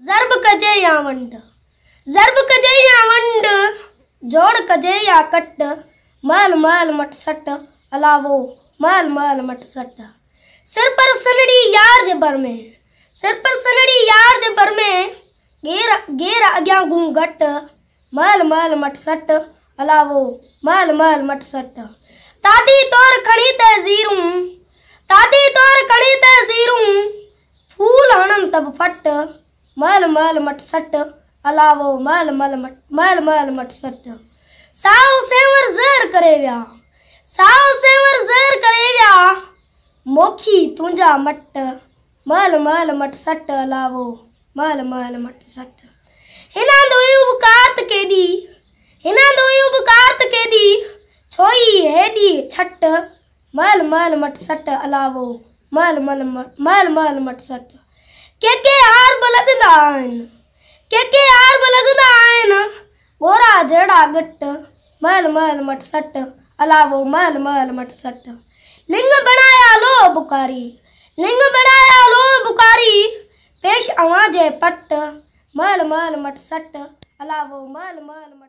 ज़र्ब कजे या वंड, ज़र्ब कजे या वंड, जोड़ कजे या कट, महल महल मट सट, अलावो महल महल मट सट। सिर पर सनड़ी यार जे बर में, सिर पर सनड़ी यार जे बर में, गेर गेर अग्यां घूंघट, महल महल मट सट, अलावो महल महल मट सट। ताती तोर खणी तहज़ीरूं, ताती तोर खणी तहज़ीरूं, फूल हणन तब फट, महल महल मट सट, अलावो महल महल मट सट। साओ सेवर ज़हर करे विया, साओ सेवर ज़हर करे विया, मोखी तुंहिंजा मट, महल महल मट सट, अलावो महल महल मट सट। हिना दुयूं बि कार्त केॾी, हिना दुयूं बि कार्त केॾी, छोई हेॾी छट, महल महल मट सट, अलावो महल महल मट सट। के हार बि लॻंदा आहिनि, के हार बि लॻंदा आहिनि, गोरा जहिड़ा गट, महल महल मट सट, अलावो महल महल मट सट। लिंग बणाया लो बुकारी, लिंग बणाया लो बुकारी, पेश अवां जे पट, महल महल मट सट, अलावो महल महल मट।